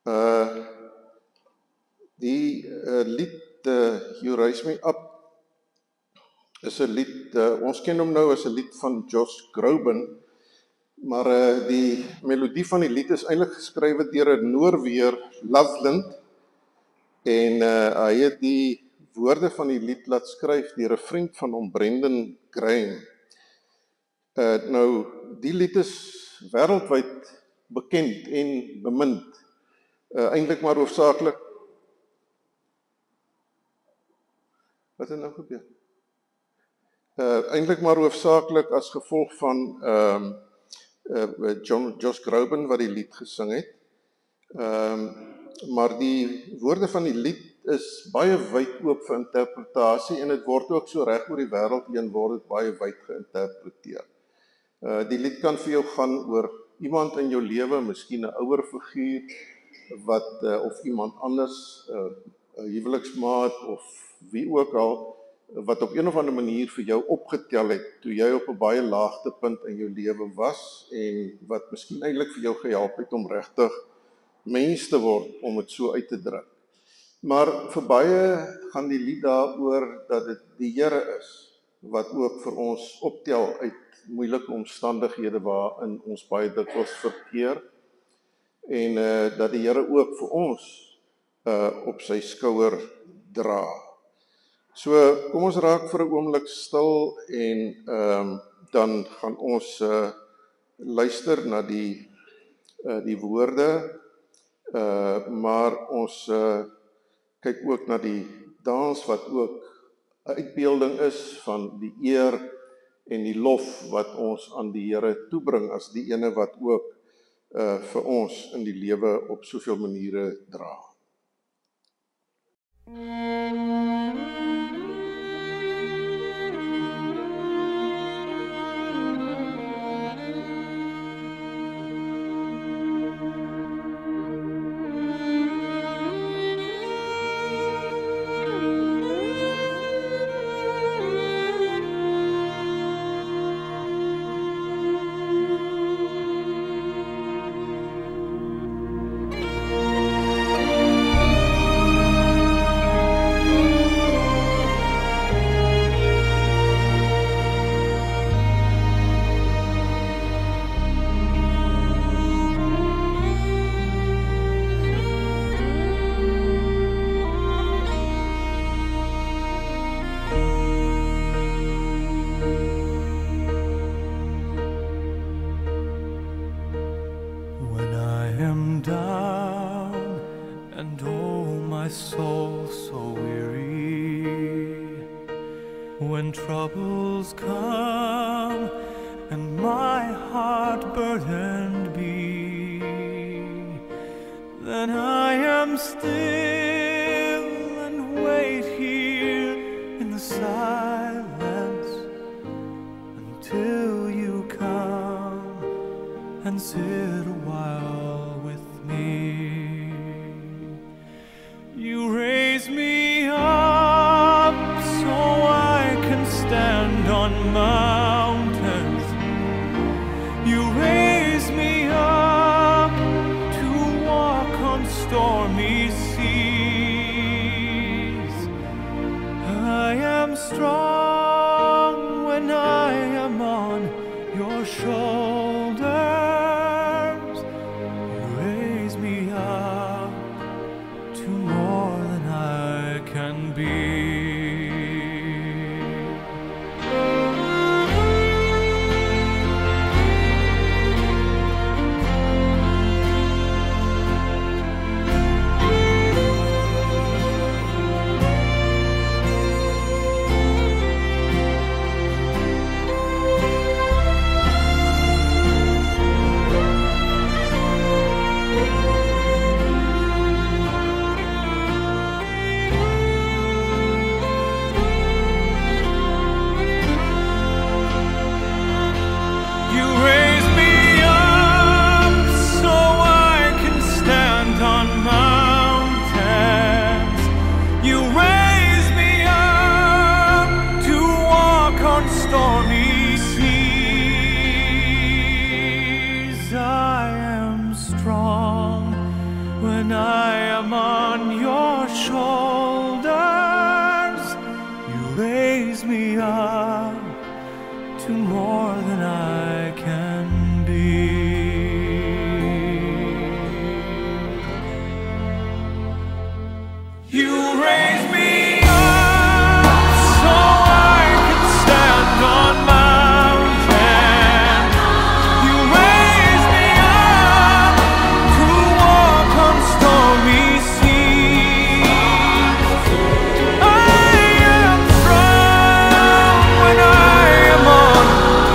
Uh, die lied You Raise Me Up is 'n lied, ons ken hom nou as 'n lied van Josh Groban, maar die melodie van die lied is eintlik geskrywe deur 'n Noorweër, Loveland, en hy het die woorde van die lied laat skryf deur 'n vriend van hom, Brendan Graham. Nou, die lied is wêreldwyd bekend en bemind. Eintlik maar hoofsaaklik. Wat het nou gebeur? Eintlik maar hoofsaaklik as gevolg van Josh Groban wat die lied gesing het. Maar die woorde van die lied is baie wyd oop vir interpretasie en dit word ook so reg oor die wêreld heen word dit baie wyd geïnterpreteer. Die lied kan vir jou gaan oor iemand in jou lewe, miskien 'n ouer figuur wat of iemand anders, 'n huweliksmaat of wie ook al, wat op een of ander manier vir jou opgetel het toe jy op 'n baie laagtepunt in jou lewe was en wat miskien eintlik vir jou gehelp het om regtig mens te word, om dit so uit te druk. Maar vir baie gaan die lied daaroor dat dit die Here is wat ook vir ons optel uit moeilike omstandighede waarin ons baie dikwels verkeer en dat die Here ook vir ons op sy skouer dra. So kom ons raak vir 'n oomblik stil en dan gaan ons luister na die woorde, maar ons kyk ook na die dans wat ook 'n uitbeelding is van die eer en die lof wat ons aan die Here toebring as die ene wat ook vir ons in die lewe op soveel maniere dra. When troubles come and my heart burdened be, then I am still and wait here in the silence until you come and sit a while with me. You raise me up so I can stand on mountains. You raise me up to walk on stormy seas. when I am on your shoulders. You raise me up to more than I can be. You raise me up so I can stand on mountains. You raise me up to walk on stormy seas. I am strong when I am on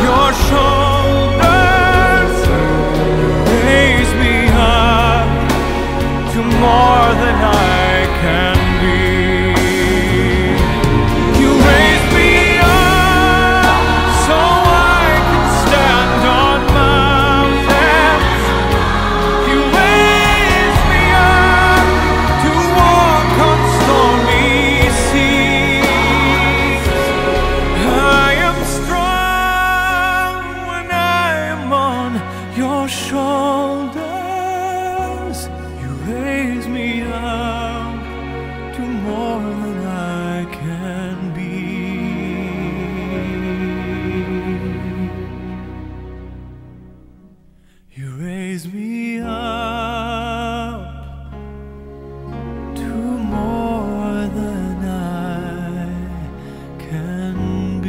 your shoulders. You raise me up to more than I can be. You raise me up so I can stand on mountains. You raise me up to walk on stormy seas. I am strong when I am on your shoulders. You raise me up to more than I can be. You raise me up to more than I can be.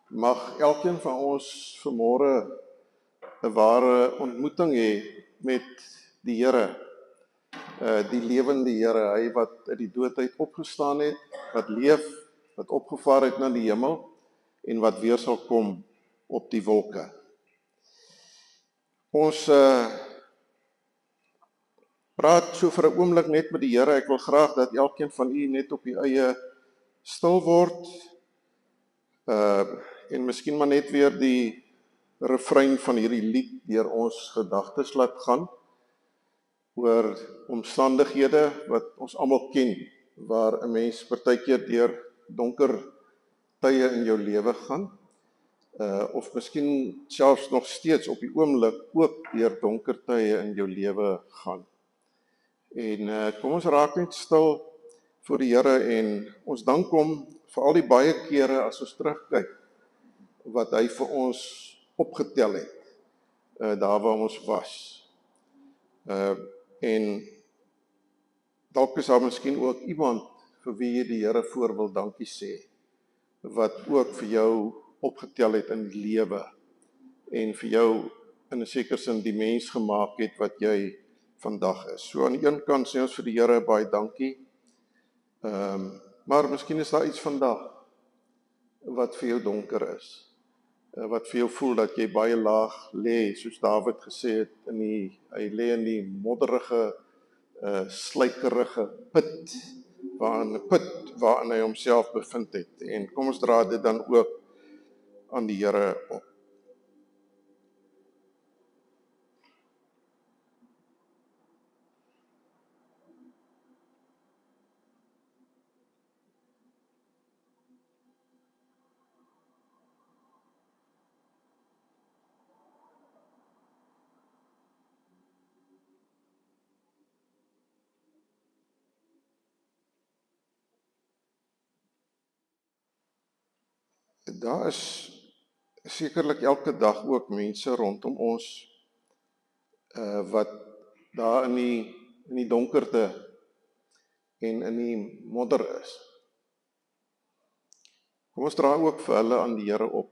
Mag elkeen van ons vanmôre 'n ware ontmoeting hê met die Here, die lewende Here, hy wat uit die dood uit opgestaan het, wat leef, wat opgevaar het na die hemel en wat weer sal kom op die wolke. Ons praat so vir 'n oomblik net met die Here. Ek wil graag dat elkeen van u net op die eie stil word, en miskien maar net weer die refrein van hierdie lied deur ons gedagtes laat gaan oor omstandighede wat ons almal ken, waar 'n mens partykeer deur donker tye in jou lewe gaan, of miskien selfs nog steeds op die oomblik ook deur donker tye in jou lewe gaan. En kom ons raak net stil voor die Here en ons dank hom vir al die baie kere as ons terugkyk wat hy vir ons opgetel het, daar waar ons was. En dalk is daar miskien ook iemand vir wie jy die Here voor wil dankie sê, wat ook vir jou opgetel het in die lewe en vir jou in 'n sekere sin die mens gemaak het wat jy vandag is. So aan die een kant sê ons vir die Here baie dankie, maar miskien is daar iets vandag wat vir jou donker is, wat vir jou voel dat jy baie laag lê, soos Dawid gesê het, hy lê in die modderige, sluikerige put waarin hy homself bevind het. En kom ons dra dit dan ook aan die Here op. Daar is sekerlik elke dag ook mense rondom ons wat daar in die donkerte en in die modder is. Kom ons dra ook vir hulle aan die Here op.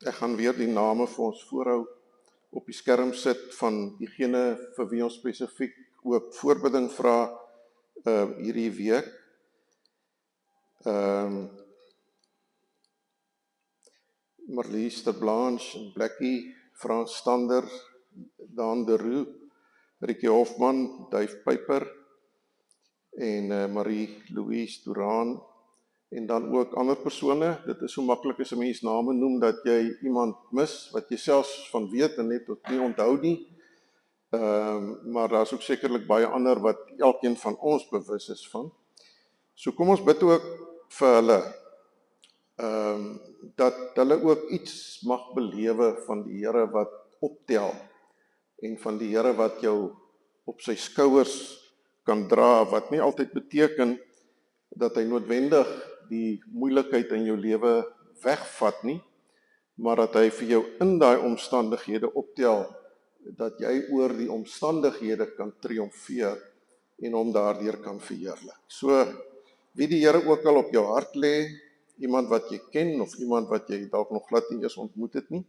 Ek gaan weer die name vir ons voorhou op die skerm sit van diegene vir wie ons spesifiek ook voorbidding vra hierdie week. Marlies de Blanche, Blackie, Frans Stander, Daan de Roux, Rikkie Hofman, Duif Pyper en Marie-Louise Duraan en dan ook ander persone. Dit is so maklik as 'n mens name noem dat jy iemand mis wat jy selfs van weet en net tot nie onthou nie. Maar daar is ook sekerlik baie ander wat elkeen van ons bewus is van. So kom ons bid ook vir hulle, dat hulle ook iets mag belewe van die Here wat optel, en van die Here wat jou op sy skouers kan dra, wat nie altyd beteken dat hy noodwendig die moeilikheid in jou lewe wegvat nie, maar dat hy vir jou in daai omstandighede optel, dat jy oor die omstandighede kan triomfeer en hom daardeur kan verheerlik. So, wie die Here ook al op jou hart lê, iemand wat jy ken of iemand wat jy dalk nog glad nie eens ontmoet het nie,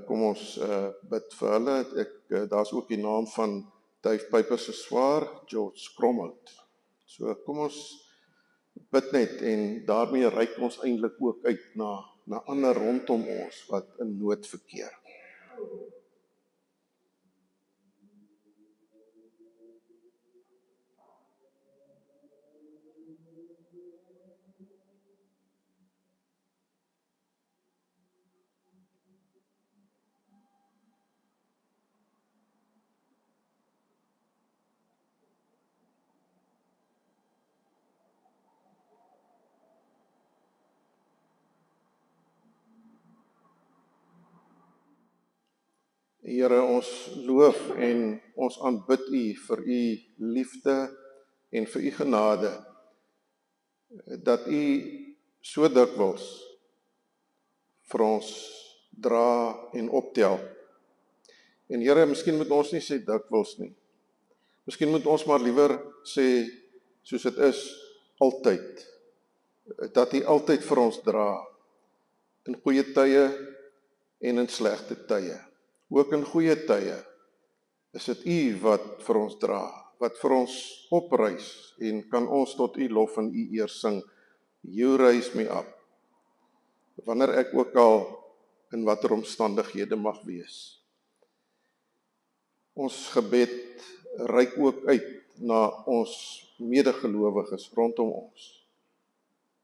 kom ons bid vir hulle. Daar's ook die naam van Dave Piper se swaar, George Cromhout. So kom ons bid net en daarmee reik ons eintlik ook uit na ander rondom ons wat in nood verkeer. Here, ons loof en ons aanbid U vir U liefde en vir U genade, dat U so dikwels vir ons dra en optel. En Here, miskien moet ons nie sê dikwels nie. Miskien moet ons maar liewer sê, soos dit is, altyd. Dat U altyd vir ons dra, in goeie tye en in slegte tye. Ook in goeie tye is dit U wat vir ons dra, wat vir ons opreis en kan ons tot U lof en U eer sing. You raise me up. Wanneer ek ook al in watter omstandighede mag wees. Ons gebed reik ook uit na ons medegelowiges rondom ons,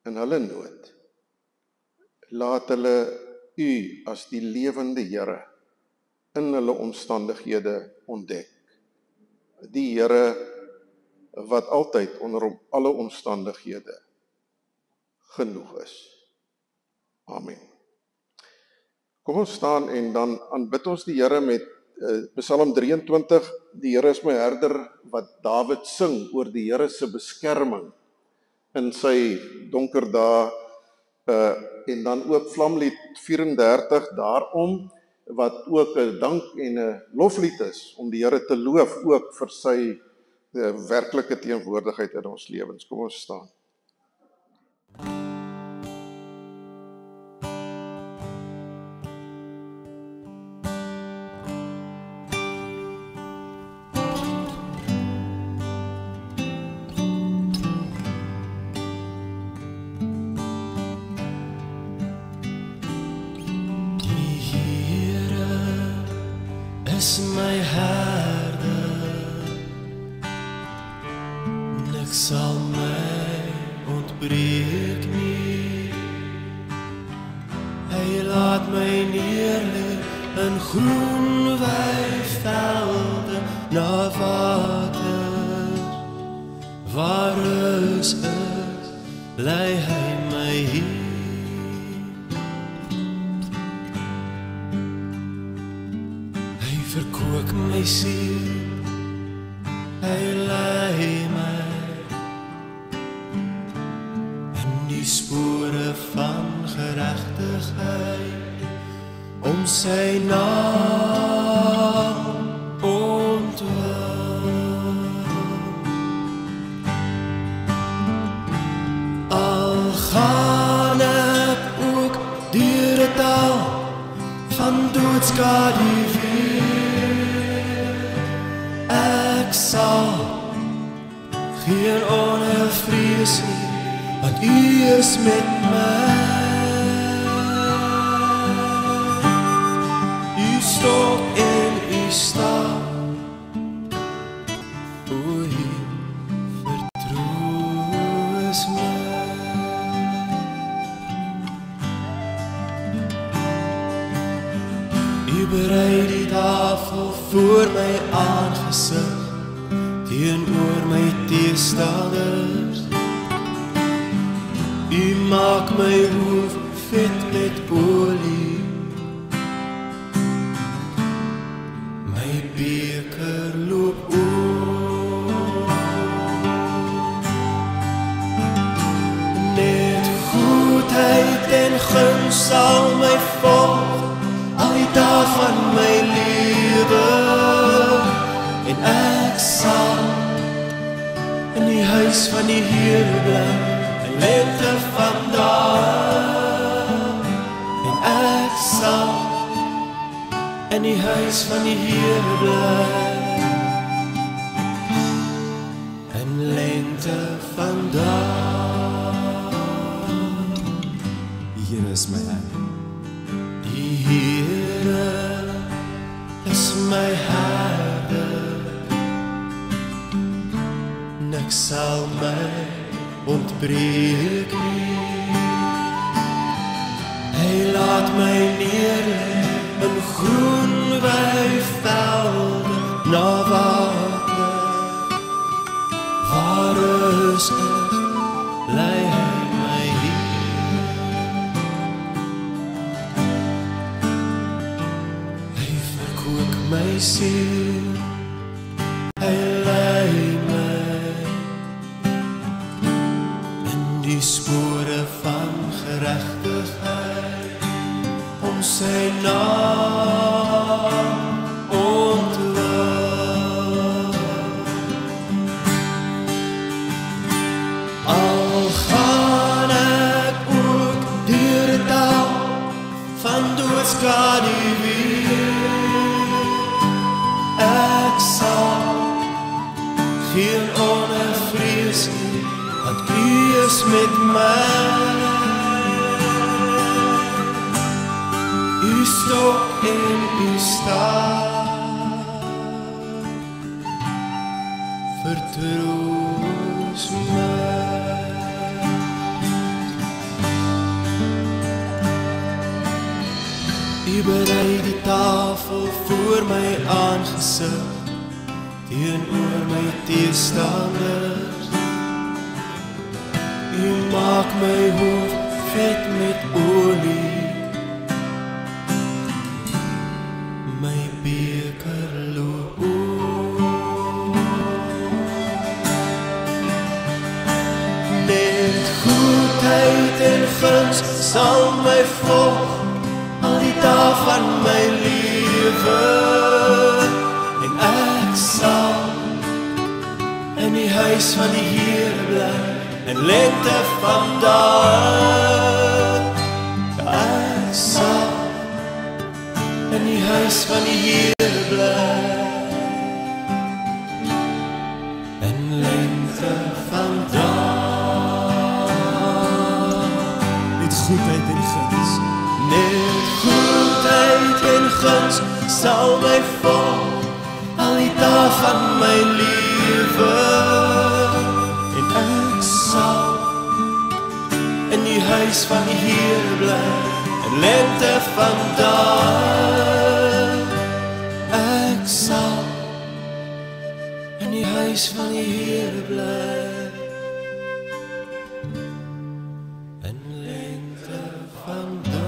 in hulle nood. Laat hulle U as die lewende Here in hulle omstandighede ontdek. Die Here wat altyd onder alle omstandighede genoeg is. Amen. Kom ons staan en dan aanbid ons die Here met Psalm 23. Die Here is my herder, wat Dawid sing oor die Here se beskerming in sy donker dae, en dan ook Vlamlied 34 daarom, wat ook 'n dank en 'n loflied is, om die Here te loof, ook vir sy werklike teenwoordigheid in ons lewens. Kom ons staan. Is my herder, niks sal my ontbreek nie. Hy laat my neerlê in groen weivelde na water, waar rus is, lei hy my hier. Verkook my siel, hy lei my in die spore van geregtigheid, om sy naam ontwil. Al gaan ek ook deur 'n dal van doodskade, ek sal geen onvrees nie, want U is met my. U stok en U staf, o Heer, vertroos my. U berei die tafel voor my aangesig, teenoor my teestanders, U maak my hoof vet met olie. My beker loop oor. Net goedheid en guns sal my volg al die dae van my lewe. En ek sal in die huis van die Here bly, in lente van dae. En ek sal in die huis van die Here bly, in lente van dae. Die Here is my herder. Die Here is my herder. Niks sal my ontbreek nie. Hy laat my neer in groen weivelde na water. Waar is ek, lei hy my hier. Hy verkoop my siel, hy lei my in die spore van geregtigheid, om sy naam ontwil. Al gaan ek ook deur die dal van doodskaduwee, ek sal geen onvrees nie, want U is met my. U stok en U staaf vertroos my. U berei die tafel voor my aangesig, teenoor my teestanders. U maak my hoof vet met olie, my beker loop oor. Net goedheid en guns sal my volg al die dae van my lewe. En ek sal in die huis van die Here bly, in lente van dae. Ek sal in die huis van die Here bly, in lente van dae. Net goedheid en guns, net goedheid en guns sal my volg al die dae van my lewe. En ek sal in die huis van die Here bly, in lente van dae. Ek sal in die huis van die Here bly, in lente van dae.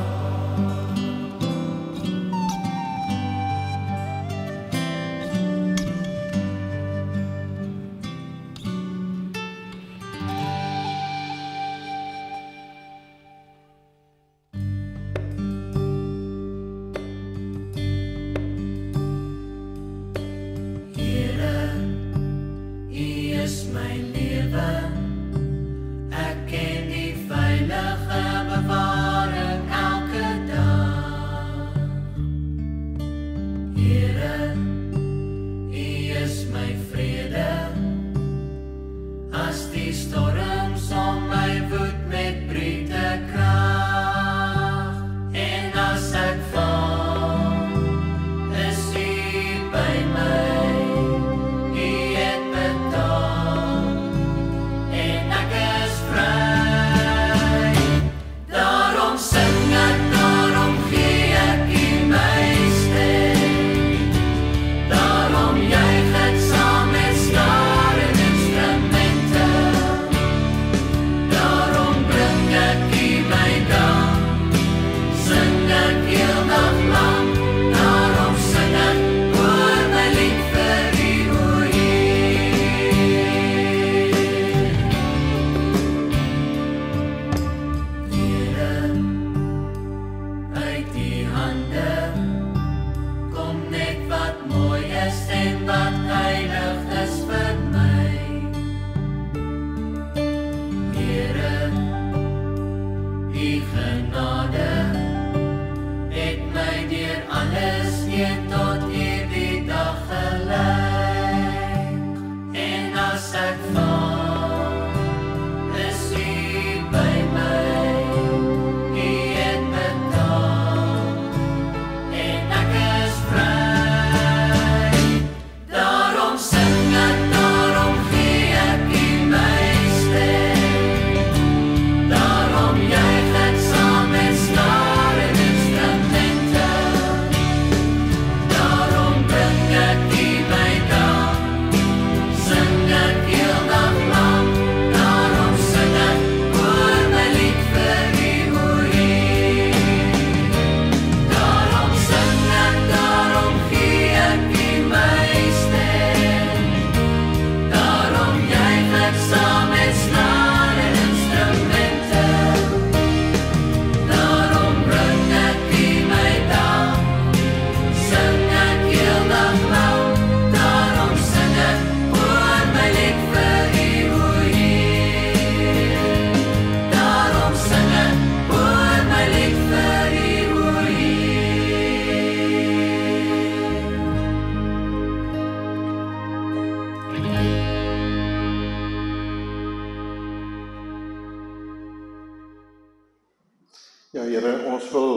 Ja, Here, ons wil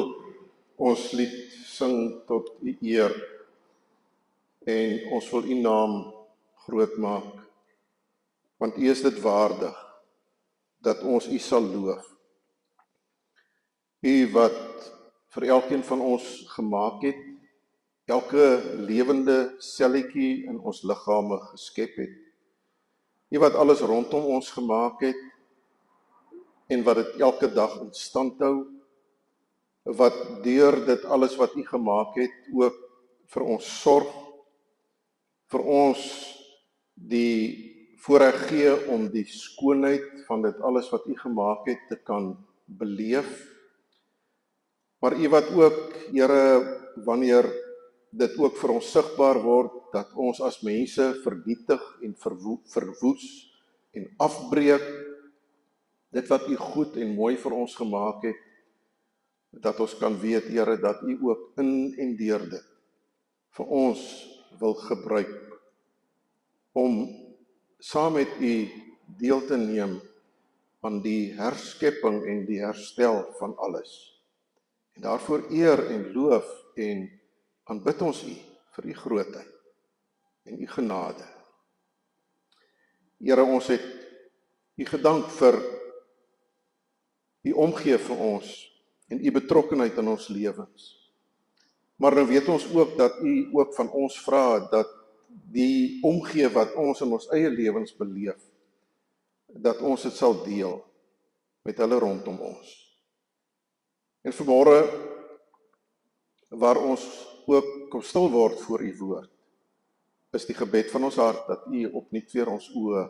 ons lied sing tot U eer en ons wil U naam groot maak, want U is dit waardig dat ons U sal loof. U wat vir elkeen van ons gemaak het, elke lewende selletjie in ons liggame geskep het. U wat alles rondom ons gemaak het en wat dit elke dag in stand hou, wat deur dit alles wat U gemaak het ook vir ons sorg, vir ons die voorreg gee om die skoonheid van dit alles wat U gemaak het te kan beleef. Maar U wat ook, Here, wanneer dit ook vir ons sigbaar word, dat ons as mense vernietig en verwoes en afbreek, dit wat U goed en mooi vir ons gemaak het, dat ons kan weet, Here, dat U ook in en deur dit vir ons wil gebruik om saam met U deel te neem aan die herskepping en die herstel van alles. En daarvoor eer en loof en aanbid ons U vir U grootheid en U genade. Here, ons het U gedank vir U omgee vir ons en U betrokkenheid in ons lewens. Maar nou weet ons ook dat U ook van ons vra dat die omgee wat ons in ons eie lewens beleef, dat ons dit sal deel met hulle rondom ons. En vanmôre, waar ons ook kom stil word voor U woord, is die gebed van ons hart dat U opnuut weer ons oë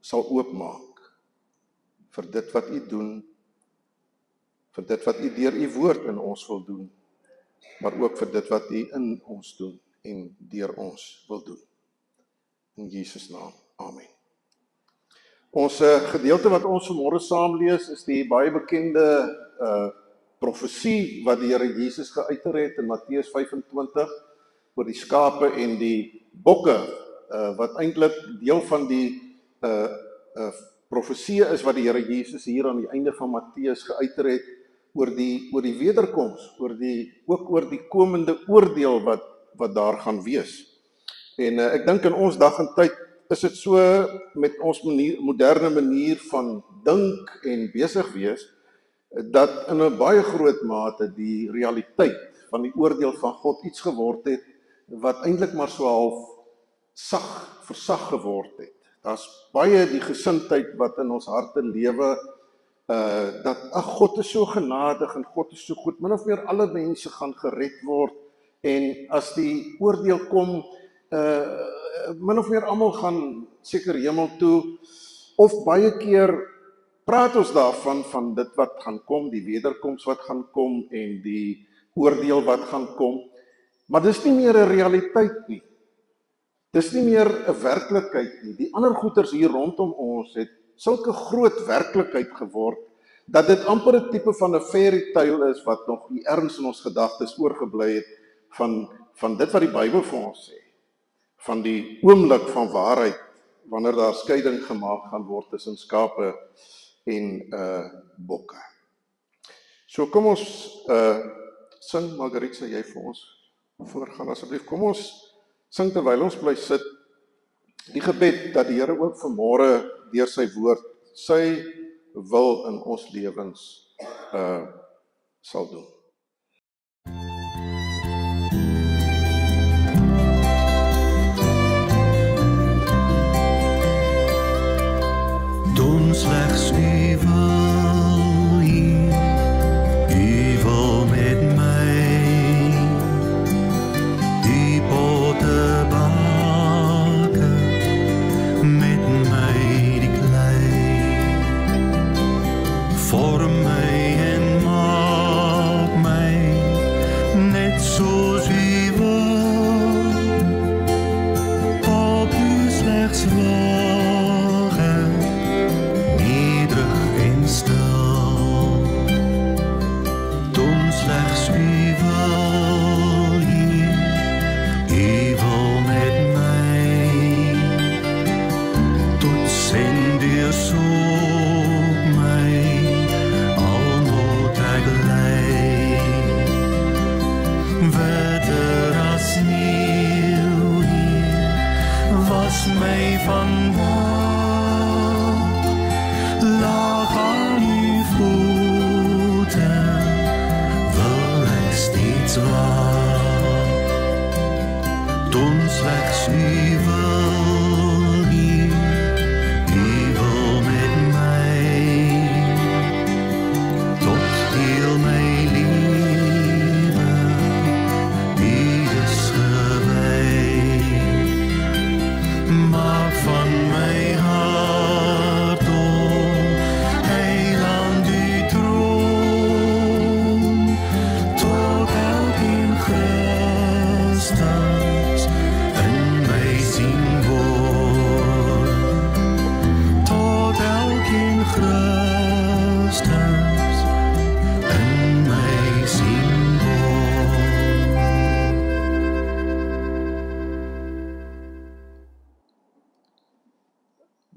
sal oopmaak vir dit wat U doen, vir dit wat U deur U woord in ons wil doen, maar ook vir dit wat U in ons doen en deur ons wil doen. In Jesus naam, amen. Ons gedeelte wat ons vanmôre saam lees is die baie bekende profesie wat die Here Jesus geuiter het in Matteus 25 oor die skape en die bokke, wat eintlik deel van die profesie is wat die Here Jesus hier aan die einde van Matteus geuiter het oor die wederkoms, ook oor die komende oordeel wat daar gaan wees. En ek dink in ons dag en tyd is dit so met ons moderne manier van dink en besig wees, dat in 'n baie groot mate die realiteit van die oordeel van God iets geword het, wat eintlik maar so half versag geword het. Daar's baie die gesindheid wat in ons harte lewe, dat God is so genadig en God is so goed, min of meer alle mense gaan gered word, en as die oordeel kom, min of meer almal gaan seker hemel toe, of baie keer praat ons daarvan, van dit wat gaan kom, die wederkoms wat gaan kom, en die oordeel wat gaan kom, maar dis nie meer 'n realiteit nie. Dis nie meer 'n werklikheid nie. Die ander goeters hier rondom ons het sulke groot werklikheid geword, dat dit amper 'n tipe van 'n fairy tale is, wat nog die erns in ons gedagtes oorgebly het, van dit wat die Bybel vir ons sê, van die oomblik van waarheid, wanneer daar skeiding gemaak gaan word tussen skape en bokke. So kom ons sing, Margriet, sal jy vir ons voorgaan asseblief. Kom ons sing terwyl ons bly sit, die gebed dat die Here ook vanmôre deur sy woord sy wil in ons lewens sal doen. Doen slegs U wil hier, U wil met my die potte bake, met my die klei, vorm my en maak my net soos U wil, op U slegs slegs U wil hier, U wil met my, tot send deur soek my, al moet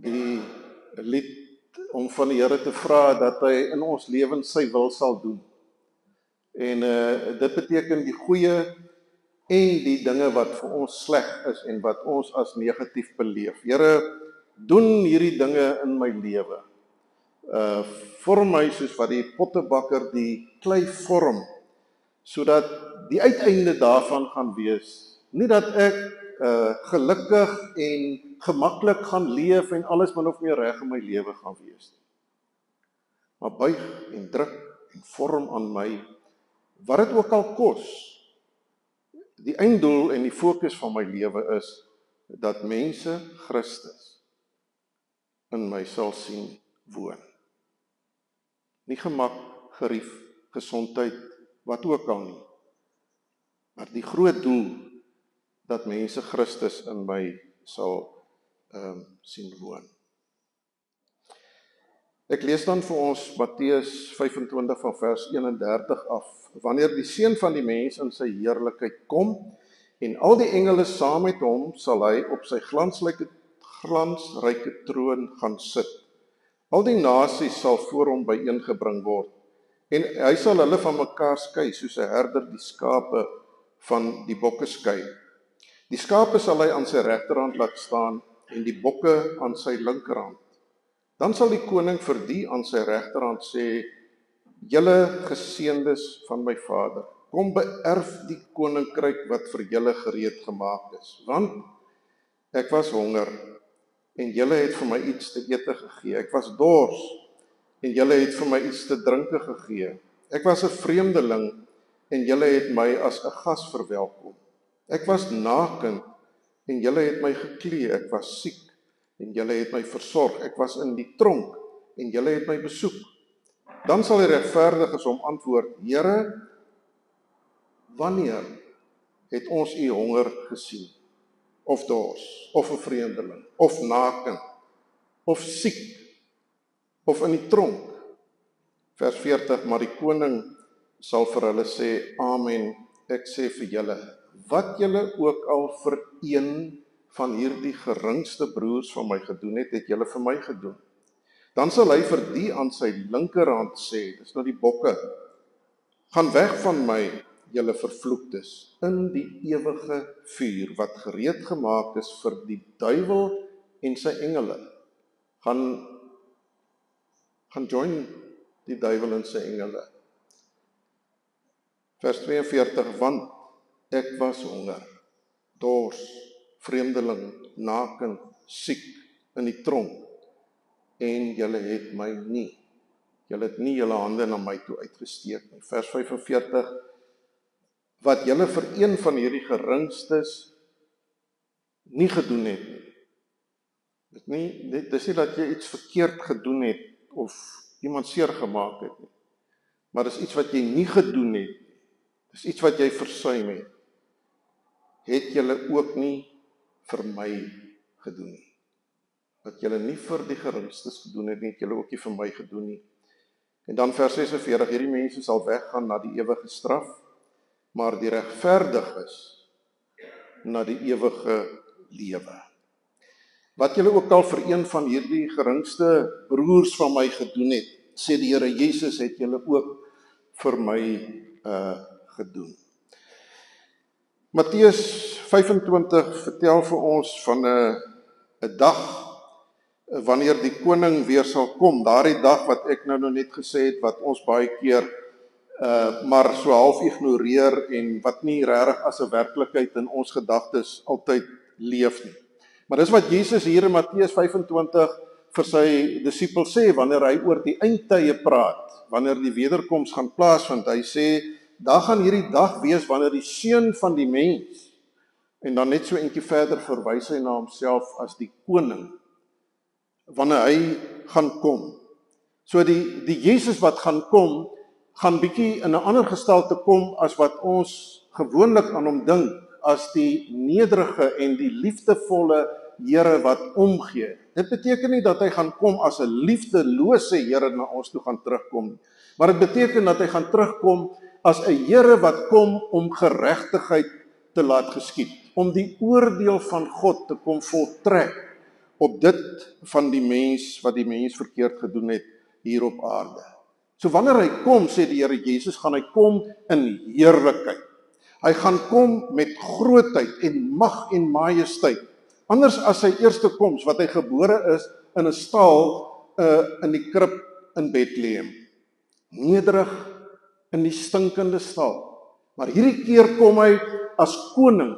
die lied om van die Here te vra dat hy in ons lewens sy wil sal doen. En dit beteken die goeie en die dinge wat vir ons sleg is en wat ons as negatief beleef. Here, doen hierdie dinge in my lewe. Vorm my soos wat die pottebakker die klei vorm, sodat die uiteinde daarvan gaan wees. Nie dat ek gelukkig en gemaklik gaan leef en alles min of meer reg in my lewe gaan wees. Maar buig en druk en vorm aan my, wat dit ook al kos. Die einddoel en die fokus van my lewe is, dat mense Christus in my sal sien woon. Nie gemak, gerief, gesondheid, wat ook al nie. Maar die groot doel, dat mense Christus in my sal sien woon. Ek lees dan vir ons Matteus 25 van vers 31 af. Wanneer die Seun van die mens in sy heerlikheid kom, en al die engele saam met hom, sal hy op sy glansryke troon gaan sit. Al die nasies sal voor hom byeengebring word, en hy sal hulle van mekaar skei, soos 'n herder die skape van die bokke skei. Die skape sal hy aan sy regterhand laat staan, en die bokke aan sy linkerhand. Dan sal die koning vir die aan sy regterhand sê, julle geseëndes van my Vader, kom beerf die koninkryk wat vir julle gereed gemaak is. Want ek was honger, en julle het vir my iets te ete gegee. Ek was dors, en julle het vir my iets te drinke gegee. Ek was 'n vreemdeling, en julle het my as 'n gas verwelkom. Ek was naken, en julle het my geklee. Ek was siek, en julle het my versorg. Ek was in die tronk, en julle het my besoek. Dan sal die regverdiges hom antwoord, Here, wanneer het ons u honger gesien? Of dors, of 'n vreemdeling, of naken, of siek, of in die tronk? Vers 40, maar die koning sal vir hulle sê, Amen, ek sê vir julle, wat julle ook al vir een van hierdie geringste broers van my gedoen het, het julle vir my gedoen. Dan sal hy vir die aan sy linkerhand sê, dis nou die bokke, gaan weg van my, julle vervloektes, in die ewige vuur, wat gereed gemaak is vir die duiwel en sy engele. Gaan join die duiwel en sy engele. Vers 42, want ek was honger, dors, vreemdeling, naken, siek, in die tronk, en julle het my nie, julle het nie julle hande na my toe uitgesteek nie. Vers 45, wat julle vir een van hierdie geringstes nie gedoen het nie. Dit is nie dat jy iets verkeerd gedoen het, of iemand seer gemaak het nie. Maar dis iets wat jy nie gedoen het nie. Dis iets wat jy versuim het. Het julle ook nie vir my gedoen nie. Wat julle nie vir die geringstes gedoen het nie, het julle ook nie vir my gedoen nie. En dan vers 46, hierdie mense sal weggaan na die ewige straf, maar die regverdiges na die ewige lewe. Wat julle ook al vir een van hierdie geringste broers van my gedoen het, sê die Here Jesus, het julle ook vir my gedoen. Matteus 25 vertel vir ons van 'n dag wanneer die koning weer sal kom, daardie dag wat ek nou net gesê het, wat ons baie keer maar so half ignoreer en wat nie regtig as 'n werklikheid in ons gedagtes altyd leef nie. Maar dis wat Jesus hier in Matteus 25 vir sy disippels sê, wanneer hy oor die eindtye praat, wanneer die wederkoms gaan plaasvind. Hy sê, daar gaan hierdie dag wees wanneer die Seun van die mens, en dan net so eentjie verder verwys hy na homself as die koning, wanneer hy gaan kom. So die Jesus wat gaan kom, gaan bietjie in 'n ander gestalte kom as wat ons gewoonlik aan hom dink, as die nederige en die liefdevolle Here wat omgee. Dit beteken nie dat hy gaan kom as 'n liefdelose Here na ons toe gaan terugkom, maar dit beteken dat hy gaan terugkom as 'n Here wat kom om geregtigheid te laat geskied, om die oordeel van God te kom voltrek, op dit van die mens, wat die mens verkeerd gedoen het hier op aarde. So wanneer hy kom, sê die Here Jesus, gaan hy kom in heerlikheid. Hy gaan kom met grootheid en mag en majesteit. Anders as sy eerste koms, wat hy gebore is in 'n stal in die krib in Bethlehem. Nederig in die stinkende stal. Maar hierdie keer kom hy as koning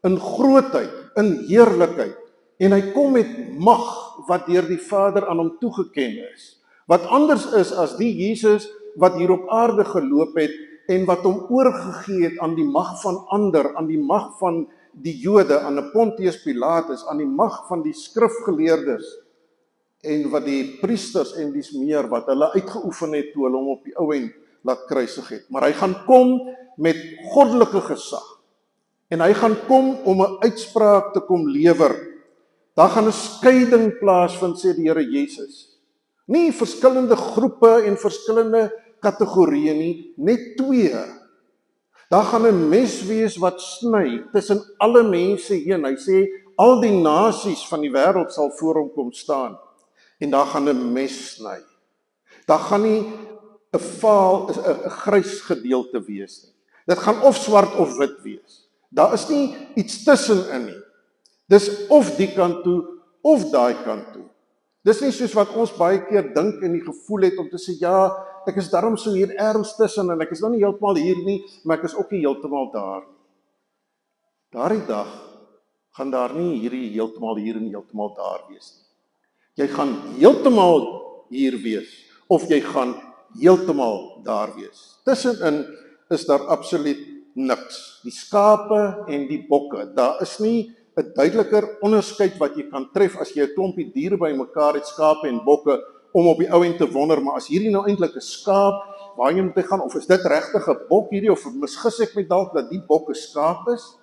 in grootheid, in heerlikheid. En hy kom met mag wat deur die Vader aan hom toegeken is. Wat anders is as die Jesus wat hier op aarde geloop het en wat hom oorgegee het aan die mag van ander, aan die mag van die Jode, aan 'n Pontius Pilatus, aan die mag van die skrifgeleerdes en wat die priesters en dies meer wat hulle uitgeoefen het toe hulle hom op die ou end laat kruisig het. Maar hy gaan kom met goddelike gesag. En hy gaan kom om 'n uitspraak te kom lewer. Daar gaan 'n skeiding plaasvind, sê die Here Jesus. Nie verskillende groepe en verskillende kategorieë nie, net 2. Daar gaan 'n mes wees wat sny tussen alle mense heen. Hy sê al die nasies van die wêreld sal voor hom kom staan. En daar gaan 'n mes sny. Daar gaan nie 'n grys gedeelte wees nie. Dit gaan of swart of wit wees. Daar is nie iets tussenin nie. Dis of die kant toe of daai kant toe. Dis nie soos wat ons baie keer dink en die gevoel het om te sê, ja, ek is daarom so hier ergens tussen en ek is nou nie heeltemal hier nie, maar ek is ook nie heeltemal daar nie. Daardie dag gaan daar nie hierdie heeltemal hier en heeltemal daar wees nie. Jy gaan heeltemal hier wees of jy gaan heeltemal daar wees. Tussenin is daar absoluut niks. Die skape en die bokke, daar is nie 'n duideliker onderskeid wat jy kan tref as jy 'n klompie diere bymekaar het, skape en bokke, om op die ou end te wonder, maar as hierdie nou eintlik 'n skaap, waarheen moet hy gaan, of is dit regtig 'n bok hierdie, of misgis ek met dalk dat die bok 'n skaap is?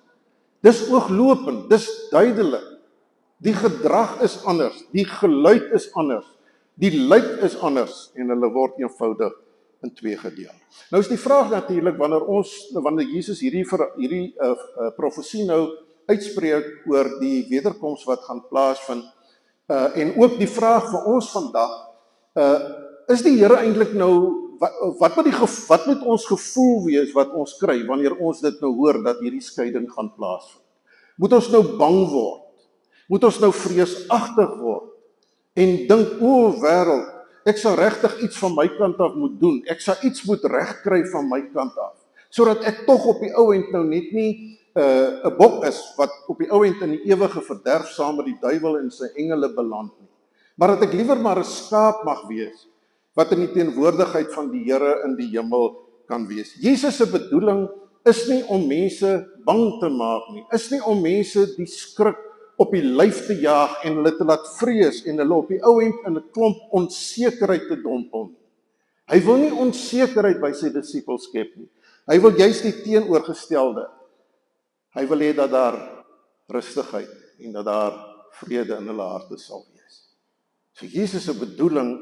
Dis ooglopend, dis duidelik. Die gedrag is anders, die geluid is anders, die lyk is anders, en hulle word eenvoudig in 2 gedeel. Nou is die vraag natuurlik, wanneer Jesus hierdie profesie nou uitspreek oor die wederkoms wat gaan plaasvind, en ook die vraag vir ons vandag, is die Here eintlik nou, wat moet ons gevoel wees wat ons kry, wanneer ons dit nou hoor, dat hierdie skeiding gaan plaasvind? Moet ons nou bang word? Moet ons nou vreesagtig word? En dink, o wêreld, ek sal regtig iets van my kant af moet doen, ek sal iets moet regkry van my kant af, sodat ek tog op die ou end nou net nie 'n bok is, wat op die ou end in die ewige verderf saam met die duiwel en sy engele beland nie. Maar dat ek liewer maar 'n skaap mag wees, wat in die teenwoordigheid van die Here in die hemel kan wees. Jesus se bedoeling is nie om mense bang te maak nie, is nie om mense die skrik op die lyf te jaag en hulle te laat vrees en hulle op die ou end in 'n klomp onsekerheid te dompel nie. Hy wil nie onsekerheid by sy disippels skep nie. Hy wil juist die teenoorgestelde. Hy wil hê dat daar rustigheid en dat daar vrede in hulle harte sal wees. So Jesus se bedoeling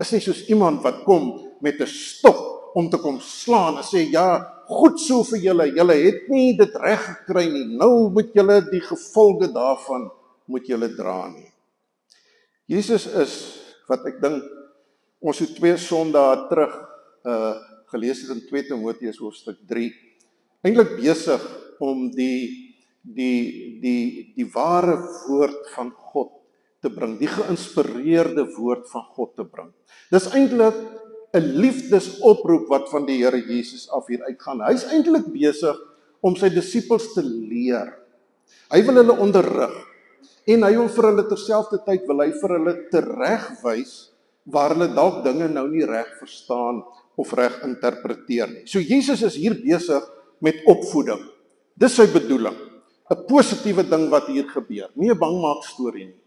is nie soos iemand wat kom met 'n stok om te kom slaan en sê, ja, goed so vir julle het nie dit reg gekry nie, nou moet julle die gevolge daarvan moet julle dra nie. Jesus is, wat ek dink, ons het 2 Sondae terug gelees het in 2 Timoteus hoofstuk 3, eintlik besig om die ware woord van God te bring, die geïnspireerde woord van God te bring. Dis eintlik 'n liefdesoproep wat van die Here Jesus af hier uitgaan. Hy's eintlik besig om sy disippels te leer. Hy wil hulle onderrig en hy wil vir hulle terselfdertyd wil hy vir hulle teregwys waar hulle dalk dinge nou nie reg verstaan of reg interpreteer nie. So Jesus is hier besig met opvoeding. Dis sy bedoeling. 'n Positiewe ding wat hier gebeur, nie 'n bangmaak storie nie.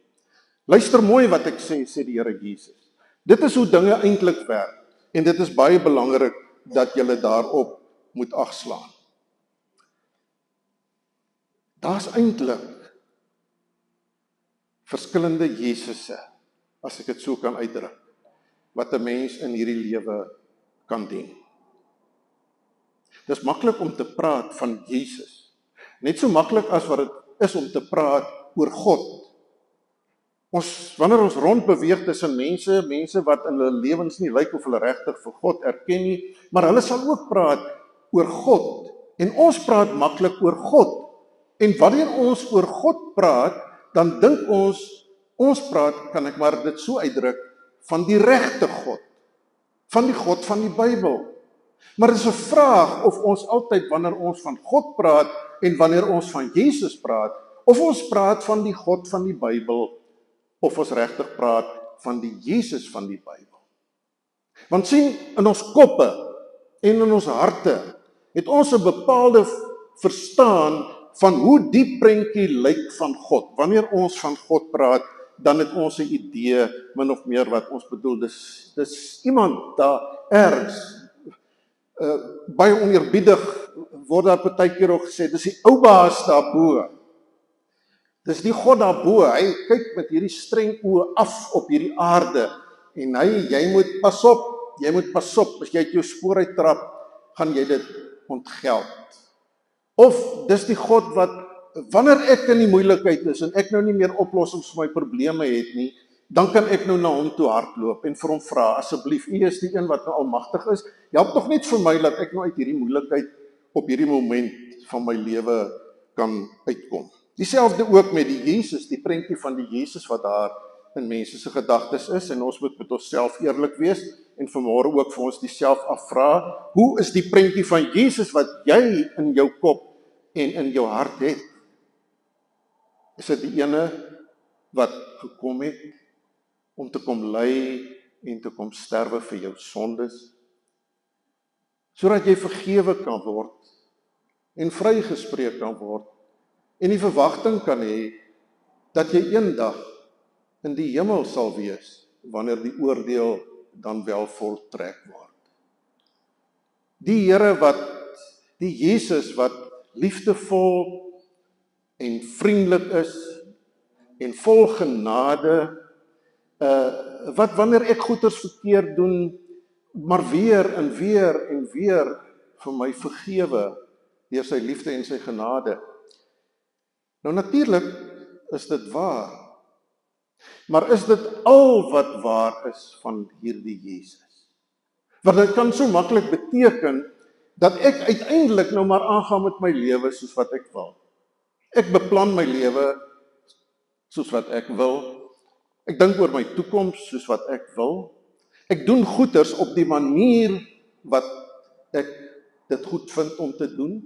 Luister mooi wat ek sê die Here Jesus. Dit is hoe dinge eintlik werk. En dit is baie belangrik dat julle daarop moet agslaan. Daar's eintlik verskillende Jesusse, as ek dit so kan uitdruk, wat 'n mens in hierdie lewe kan dien. Dis maklik om te praat van Jesus. Net so maklik as wat dit is om te praat oor God. Wanneer ons rond beweeg tussen mense wat in hulle lewens nie lyk of hulle regtig vir God erken nie, maar hulle sal ook praat oor God. En ons praat maklik oor God. En wanneer ons oor God praat, dan dink ons praat, kan ek maar dit so uitdruk, van die regte God. Van die God van die Bybel. Maar dit is 'n vraag of ons altyd wanneer ons van God praat en wanneer ons van Jesus praat, of ons praat van die God van die Bybel, of ons regtig praat van die Jesus van die Bybel. Want sien, in ons koppe en in ons harte het ons 'n bepaalde verstaan van hoe die prentjie lyk van God. Wanneer ons van God praat, dan het ons 'n idee min of meer wat ons bedoel. Dis iemand daar ergens. Baie oneerbiedig word daar partykeer ook gesê, dis die ou baas daarbo. Dis die God daarbo. Hy kyk met hierdie streng oë af op hierdie aarde en jy moet pas op, as jy uit jou spoor uittrap, gaan jy dit ontgeld. Of dis die God wat, wanneer ek in die moeilikheid is en ek nou nie meer oplossings vir my probleme het nie, dan kan ek nou na hom toe hardloop en vir hom vra, asseblief, U is die een wat nou almagtig is, help tog net vir my dat ek nou uit hierdie moeilikheid op hierdie moment van my lewe kan uitkom. Dieselfde ook met die Jesus, die prentjie van die Jesus wat daar in mense se gedagtes is, en ons moet met onsself eerlik wees en vanmôre ook vir ons dieself afvra, hoe is die prentjie van Jesus wat jy in jou kop en in jou hart het? Is dit die ene wat gekom het om te kom ly en te kom sterwe vir jou sondes, sodat jy vergewe kan word en vrygespreek kan word en die verwagting kan hê dat jy eendag in die hemel sal wees wanneer die oordeel dan wel voltrek word. Die Here die Jesus wat liefdevol en vriendelik is en vol genade, wat wanneer ek goeders verkeerd doen, maar weer en weer en weer vir my vergewe deur sy liefde en sy genade. Nou natuurlik is dit waar, maar is dit al wat waar is van hierdie Jesus? Want dit kan so maklik beteken dat ek uiteindelik nou maar aangaan met my lewe soos wat ek wil. Ek beplan my lewe soos wat ek wil. Ek dink oor my toekoms soos wat ek wil. Ek doen goeders op die manier wat ek dit goed vind om te doen.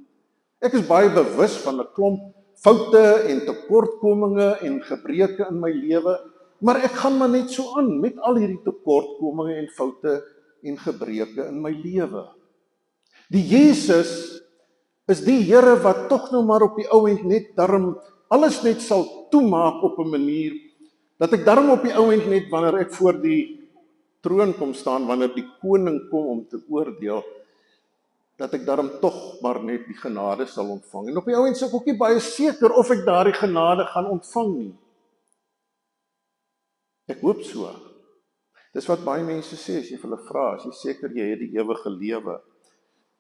Ek is baie bewus van 'n klomp foute en tekortkominge en gebreke in my lewe, maar ek gaan maar net so aan met al hierdie tekortkominge en foute en gebreke in my lewe. Die Jesus is die Here wat tog nou maar op die ou end net darm alles net sal toemaak op 'n manier dat ek darm op die ou end net wanneer ek voor die troon kom staan, wanneer die koning kom om te oordeel, dat ek daarom tog maar net die genade sal ontvang. En op die ou end is ek ook nie baie seker of ek daardie genade gaan ontvang nie. Ek hoop so. Dis wat baie mense sê as jy vir hulle vra, as jy seker jy het die ewige lewe.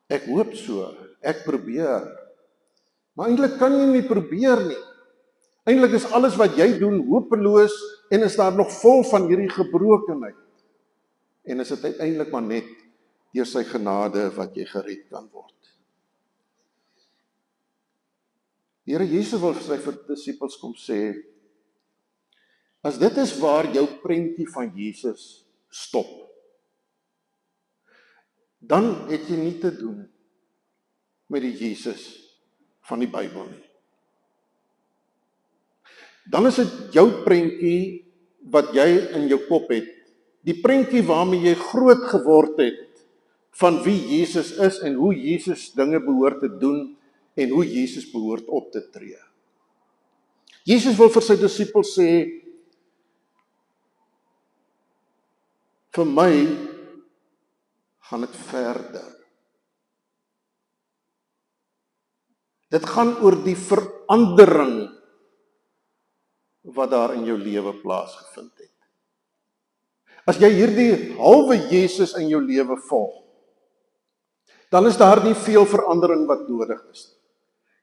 Ek hoop so, ek probeer. Maar eintlik kan jy nie probeer nie. Eintlik is alles wat jy doen hopeloos en is daar nog vol van hierdie gebrokenheid. En is dit uiteindelik maar net deur sy genade wat jy gered kan word. Die Here Jesus wil vir sy disippels kom sê, as dit is waar jou prentjie van Jesus stop, dan het jy nie te doen met die Jesus van die Bybel nie. Dan is dit jou prentjie wat jy in jou kop het, die prentjie waarmee jy groot geword het, van wie Jesus is en hoe Jesus dinge behoort te doen en hoe Jesus behoort op te tree. Jesus wil vir sy disippels sê, vir my gaan dit verder. Dit gaan oor die verandering wat daar in jou lewe plaasgevind het. As jy hierdie halwe Jesus in jou lewe volg, dan is daar nie veel verandering wat nodig is.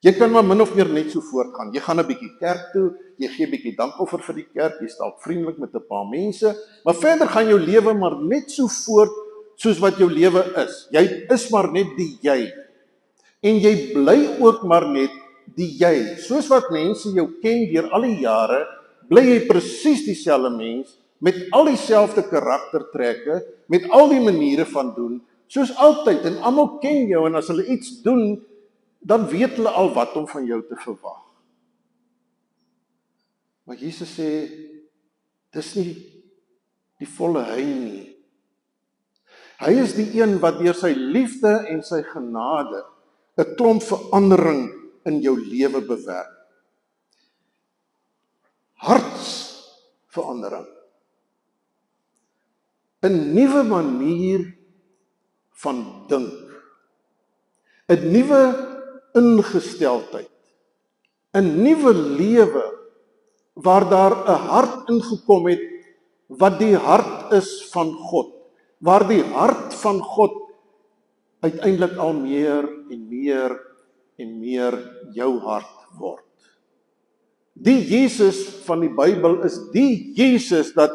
Jy kan maar min of meer net so voortgaan. Jy gaan 'n bietjie kerk toe, jy gee 'n bietjie dankoffer vir die kerk, jy staan vriendelik met 'n paar mense, maar verder gaan jou lewe maar net so voort soos wat jou lewe is. Jy is maar net die jy. En jy bly ook maar net die jy. Soos wat mense jou ken deur al die jare, bly jy presies dieselfde mens, met al dieselfde karaktertrekke, met al die maniere van doen, soos altyd, en almal ken jou, en as hulle iets doen, dan weet hulle al wat om van jou te verwag. Maar Jesus sê, dis nie die volle hy nie. Hy is die een wat deur sy liefde en sy genade 'n klomp verandering in jou lewe bewerk. Hartsverandering. 'n nuwe manier van dink. 'n nuwe ingesteldheid. 'n nuwe lewe waar daar 'n hart ingekom het wat die hart is van God. Waar die hart van God uiteindelik al meer en meer en meer jou hart word. Die Jesus van die Bybel is die Jesus dat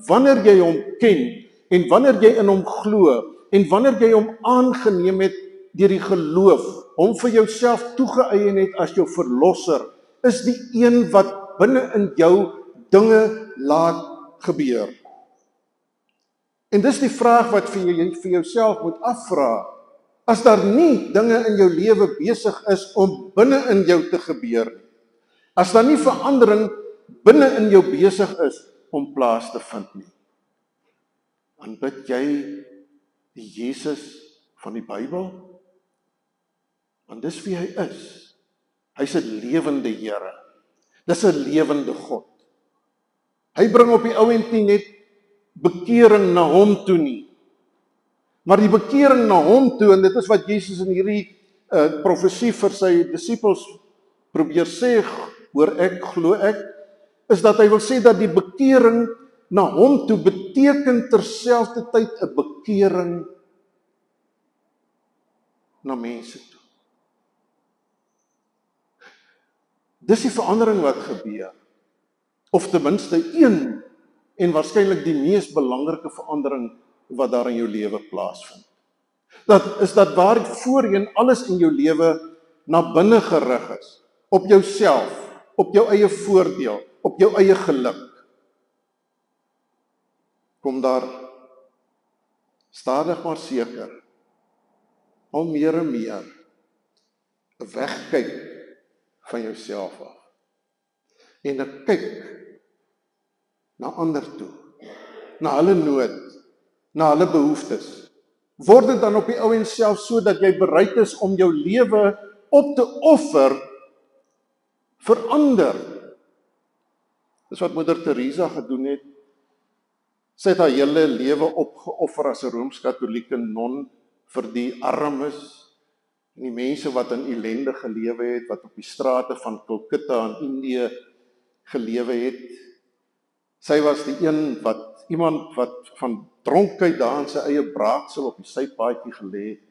wanneer jy hom ken en wanneer jy in hom glo en wanneer jy hom aangeneem het deur die geloof, hom vir jouself toegeëien het as jou verlosser, is die een wat binne in jou dinge laat gebeur. En dis die vraag wat jy vir jouself moet afvra. As daar nie dinge in jou lewe besig is om binne in jou te gebeur nie, as daar nie verandering binne in jou besig is om plaas te vind nie, dan bid jy die Jesus van die Bybel, want dis wie hy is. Hy's 'n lewende Here. Dis 'n lewende God. Hy bring op die ou end nie net bekering na hom toe nie, maar die bekering na hom toe, en dit is wat Jesus in hierdie profesie vir sy disippels probeer sê, hoor ek, glo ek, is dat hy wil sê dat die bekering na hom toe beteken terselfdertyd 'n bekering na mense toe. Dis die verandering wat gebeur, of ten minste een, en waarskynlik die mees belangrike verandering wat daar in jou lewe plaasvind. Dat is dat waar voorheen alles in jou lewe na binne gerig is, op jouself, op jou eie voordeel, op jou eie geluk, kom daar stadig maar seker al meer en meer 'n wegkyk van jouself af en 'n kyk na ander toe, na hulle nood, na hulle behoeftes. Word dit dan op die ou en self so dat jy bereid is om jou lewe op te offer vir ander? Dis wat Moeder Teresa gedoen het. Sy het haar hele lewe opgeoffer as 'n Rooms-Katolieke non vir die armes en die mense wat in ellende gelewe het, wat op die strate van Kolkata in Indië gelewe het. Sy was die iemand wat van dronkheid daar in sy eie braaksel op die sypaadjie gelê het,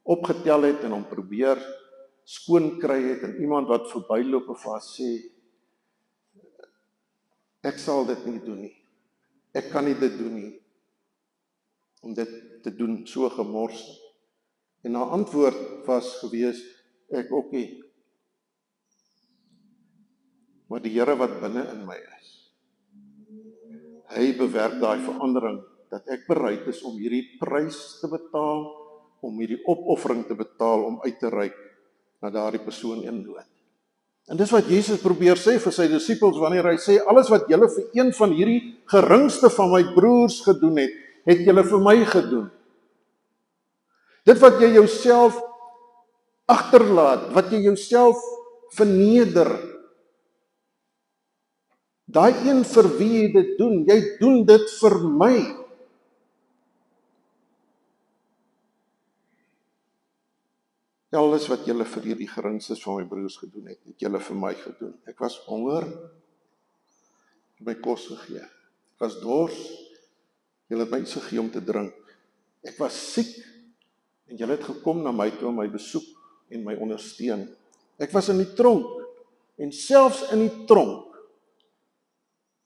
opgetel het en hom probeer skoon kry het, en iemand wat verbyloop en vir haar sê, ek sal dit nie doen nie. Ek kan nie dit doen nie, om dit te doen, so gemors. En haar antwoord was gewees, ek ook nie. Maar die Here wat binne in my is, hy bewerk daai verandering, dat ek bereid is om hierdie prys te betaal, om hierdie opoffering te betaal, om uit te reik na daardie persoon in nood. En dis wat Jesus probeer sê vir sy disippels, wanneer hy sê, alles wat julle vir een van hierdie geringste van my broers gedoen het, het julle vir my gedoen. Dit wat jy jouself agterlaat, wat jy jouself verneder, daai een vir wie jy dit doen dit vir my. Alles wat julle vir hierdie geringstes van my broers gedoen het, het julle vir my gedoen. Ek was honger, my kos gegee. Ek was dors, julle het my iets gegee om te drink. Ek was siek, en julle het gekom na my toe om my besoek en my ondersteun. Ek was in die tronk, en selfs in die tronk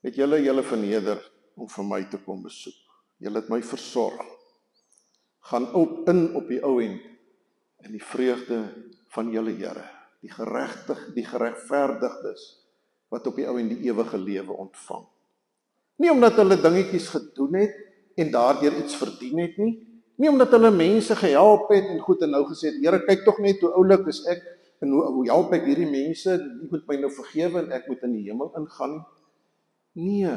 het julle verneder om vir my te kom besoek. Julle het my versorg. Gaan op die ou end in die vreugde van julle Here, die geregverdigdes wat op die ou end die ewige lewe ontvang. Nie omdat hulle dingetjies gedoen het en daardeur iets verdien het nie, nie omdat hulle mense gehelp het en goed en nou gesê het, Here, kyk tog net hoe oulik is ek en hoe help ek hierdie mense, U moet my nou vergewe en ek moet in die hemel ingaan nie. Nee,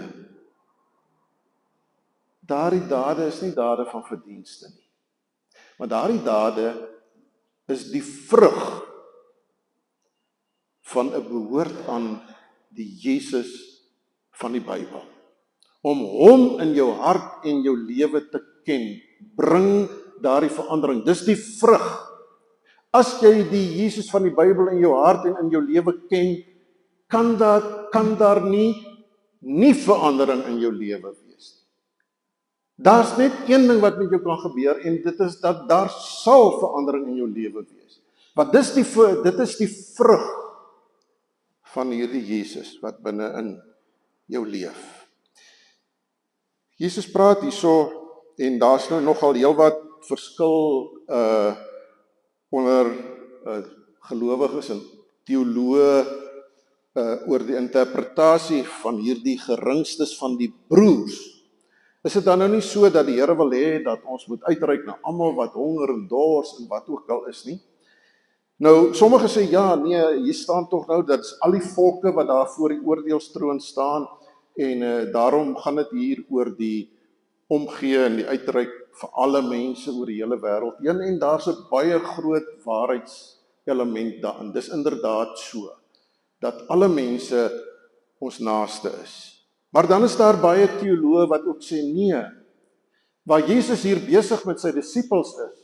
daardie dade is nie dade van verdienste nie. Maar daardie dade is die vrug van 'n behoort aan die Jesus van die Bybel. Om hom in jou hart en jou lewe te ken, bring daardie verandering. Dis die vrug. As jy die Jesus van die Bybel in jou hart en in jou lewe ken, kan daar nie verandering in jou lewe wees nie. Daar's net een ding wat met jou kan gebeur en dit is dat daar sal verandering in jou lewe wees. Want dit is die vrug van hierdie Jesus wat binne in jou leef. Jesus praat hierso en daar's nou nogal heelwat verskil onder gelowiges en teoloë oor die interpretasie van hierdie geringstes van die broers. Is dit dan nou nie so dat die Here wil hê dat ons moet uitreik na almal wat honger en dors en wat ook al is nie? Nou, sommige sê ja, nee, hier staan tog nou dat is al die volke wat daar voor die oordeelstroon staan en daarom gaan dit hier oor die omgee en die uitreik vir alle mense oor die hele wêreld heen en daar's 'n baie groot waarheidselement daarin. Dis inderdaad so dat alle mense ons naaste is. Maar dan is daar baie teoloë wat ook sê nee, waar Jesus hier besig met sy disippels is,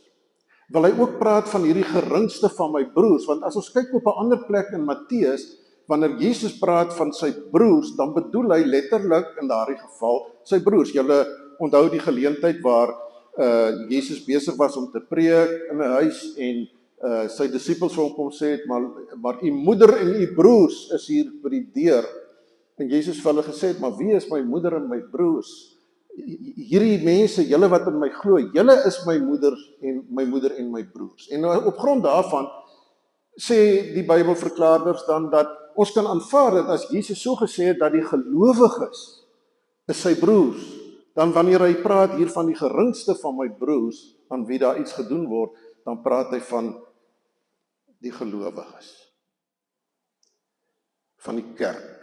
wil hy ook praat van hierdie geringste van my broers, want as ons kyk op 'n ander plek in Matteus, wanneer Jesus praat van sy broers, dan bedoel hy letterlik in daardie geval sy broers. Julle onthou die geleentheid waar Jesus besig was om te preek in 'n huis en sy disippels vir hom kom sê het, maar u moeder en u broers is hier by die deur. En Jesus vir hulle gesê het, maar wie is my moeder en my broers? Hierdie mense, julle wat in my glo, julle is my moeder en my broers. En op grond daarvan sê die Bybelverklaarders dan dat ons kan aanvaar dat as Jesus so gesê het dat die gelowiges is sy broers, dan wanneer hy praat hier van die geringste van my broers, aan wie daar iets gedoen word, dan praat hy van die gelowiges, van die kerk.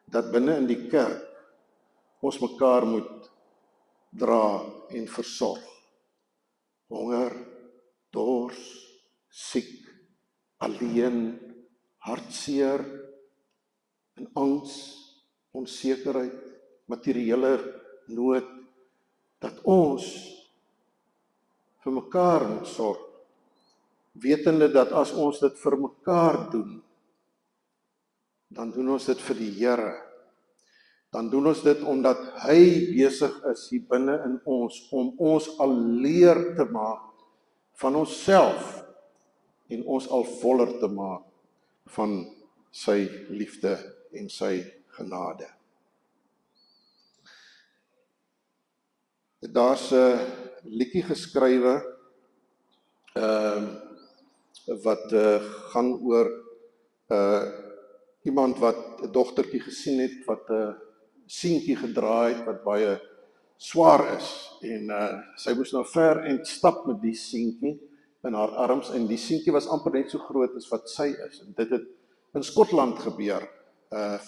Dat binne in die kerk ons mekaar moet dra en versorg. Honger, dors, siek, alleen, hartseer, en angs, onsekerheid, materiële nood, dat ons vir mekaar moet sorg, wetende dat as ons dit vir mekaar doen, dan doen ons dit vir die Here. Dan doen ons dit omdat hy besig is hier binne in ons, om ons al leer te maak van onsself en ons al voller te maak van sy liefde en sy genade. Daar's 'n liedjie geskrywe wat gaan oor iemand wat 'n dogtertjie gesien het wat 'n seentjie gedra het wat baie swaar is en sy moes nou ver en stap met die seentjie in haar arms en die seentjie was amper net so groot as wat sy is en dit het in Skotland gebeur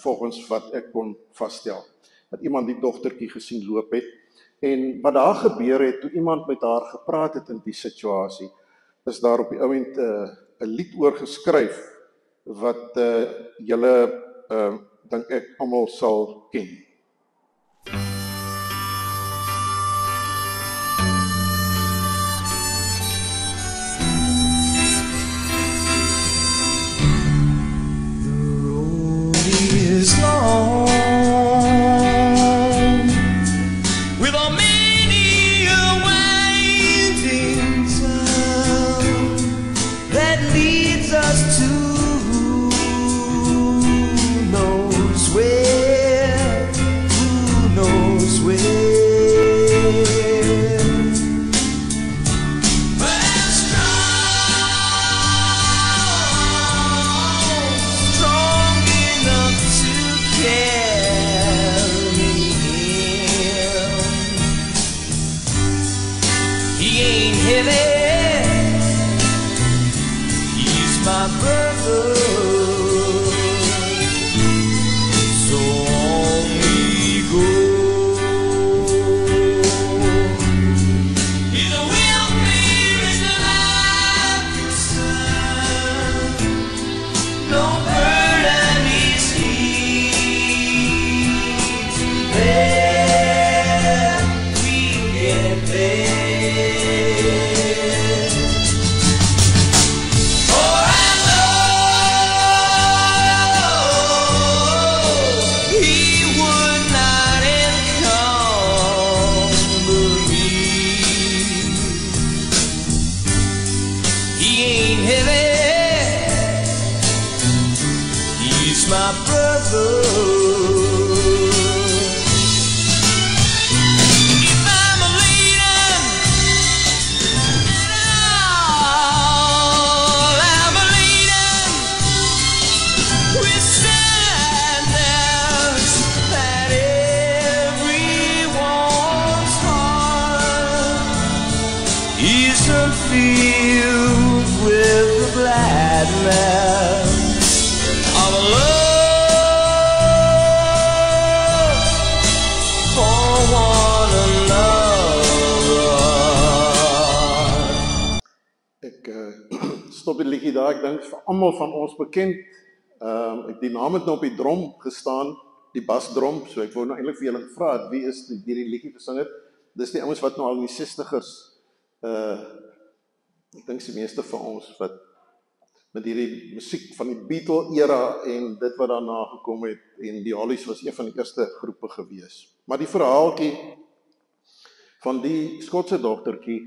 volgens wat ek kon vasstel dat iemand die dogtertjie gesien loop het en wat daar gebeur het toe iemand met haar gepraat het in die situasie is daar op die ouend 'n lied oor geskryf wat julle dink ek almal sal ken. Is long with a many a winding sound that leads strong enough to carry him. He ain't heavy, he's my brother. So on we go. He's a will-bearing life concern. No burden is he to bear. We get there. For I know he would not encumber me. He ain't heavy, he's my brother. If I'm a leader, I'm a leader with sadness at everyone's heart isn't filled with the gladness of love for one another. Ek stop die liedjie daar, ek dink vir almal van ons bekend. Ek die naam het nou op die drom gestaan, die basdrom, so ek wou nou eintlik vir julle gevra het, wie is die liedjie gesing het? Dis die ouens wat nou al in die 60's, ek dink die meeste van ons wat met hierdie musiek van die Beatle era en dit wat daarna gekom het, en die Hollies was een van die eerste groepe gewees. Maar die verhaaltjie van die Skotse dogtertjie,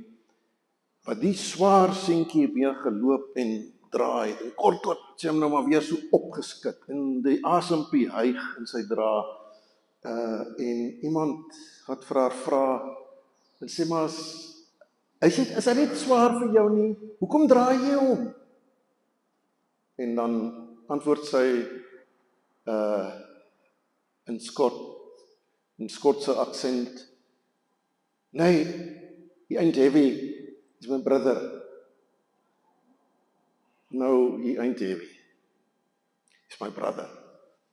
wat die swaar seentjie weer geloop en draai, en kort sê hom nou maar weer so opgeskit, en die asempie hyg in sy dra, en iemand wat vir haar vra, en sê maar, is hy net swaar vir jou nie? Hoekom draai jy hom? En dan antwoord sy in Skotse aksent, nee, he ain't heavy, he's my brother. No, he ain't heavy. He's my brother.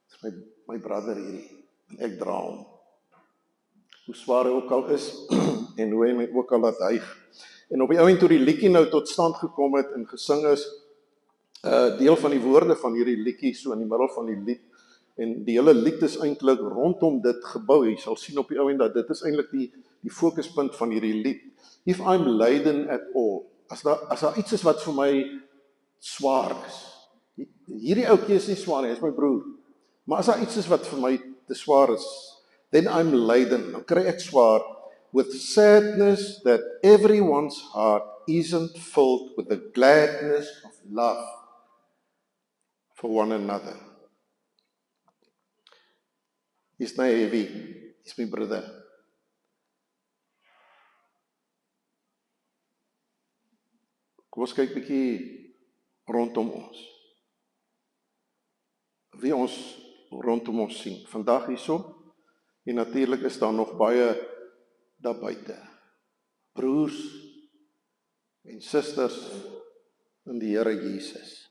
It's my brother hierdie. En ek dra hom. Hoe swaar hy ook al is, en hoe hy my ook al laat hyg. En op die ouend toe die liedjie nou tot stand gekom het en gesing is, deel van die woorde van hierdie liedjie so in die middel van die lied, en die hele lied is eintlik rondom dit gebou. Jy sal sien op die ouend dat dit is eintlik die fokuspunt van hierdie lied. If I'm laden at all, as daar iets is wat vir my swaar is, hierdie ouetjie is nie swaar nie, hy is my broer, maar as daar iets is wat vir my te swaar is, then I'm laden, dan kry ek swaar, with sadness that everyone's heart isn't filled with the gladness of love for one another. He's not heavy, he's my brother. Kom ons kyk bietjie rondom ons. Wie ons rondom ons sien. Vandag hierso, en natuurlik is daar nog baie daar buite. Broers en susters in die Here Jesus.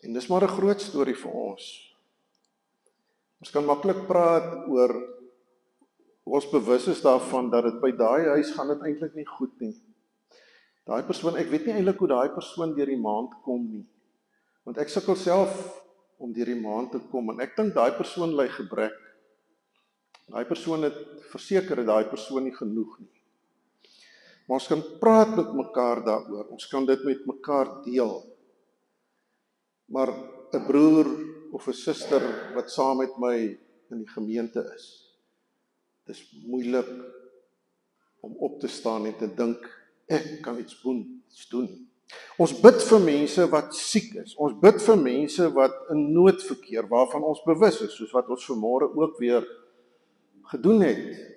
En dis maar 'n groot storie vir ons. Ons kan maklik praat oor ons bewus is daarvan dat dit by daai huis gaan dit eintlik nie goed nie. Daai persoon, ek weet nie eintlik hoe daai persoon deur die maand kom nie. Want ek sukkel self om deur die maand te kom en ek dink daai persoon ly gebrek. Daai persoon het verseker dat daai persoon nie genoeg nie. Maar ons kan praat met mekaar daaroor. Ons kan dit met mekaar deel. Maar 'n broer of 'n suster wat saam met my in die gemeente is, dis moeilik om op te staan en te dink, ek kan iets doen. Ons bid vir mense wat siek is. Ons bid vir mense wat in nood verkeer, waarvan ons bewus is, soos wat ons vanmôre ook weer gedoen het.